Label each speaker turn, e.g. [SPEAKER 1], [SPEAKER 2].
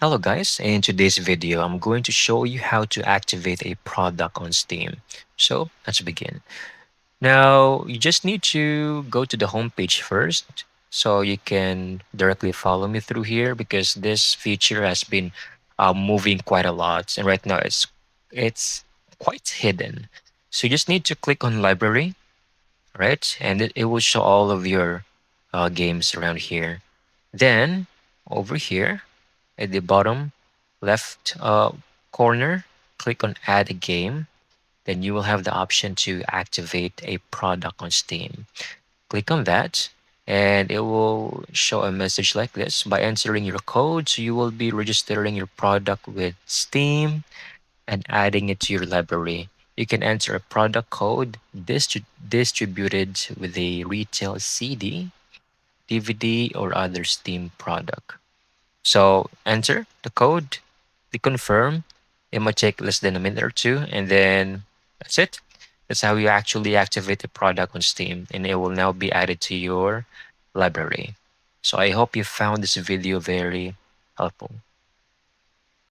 [SPEAKER 1] Hello guys, in today's video, I'm going to show you how to activate a product on Steam. So let's begin. Now, you just need to go to the homepage first so you can directly follow me through here because this feature has been moving quite a lot and right now it's quite hidden. So you just need to click on library, right? And it will show all of your games around here. Then over here, at the bottom left corner, click on Add a Game. Then you will have the option to activate a product on Steam. Click on that, and it will show a message like this. By entering your code, so you will be registering your product with Steam and adding it to your library. You can enter a product code distributed with a retail CD, DVD, or other Steam product. So enter the code, click confirm. It might take less than a minute or two, and then that's it. That's how you actually activate the product on Steam, and it will now be added to your library. So I hope you found this video very helpful.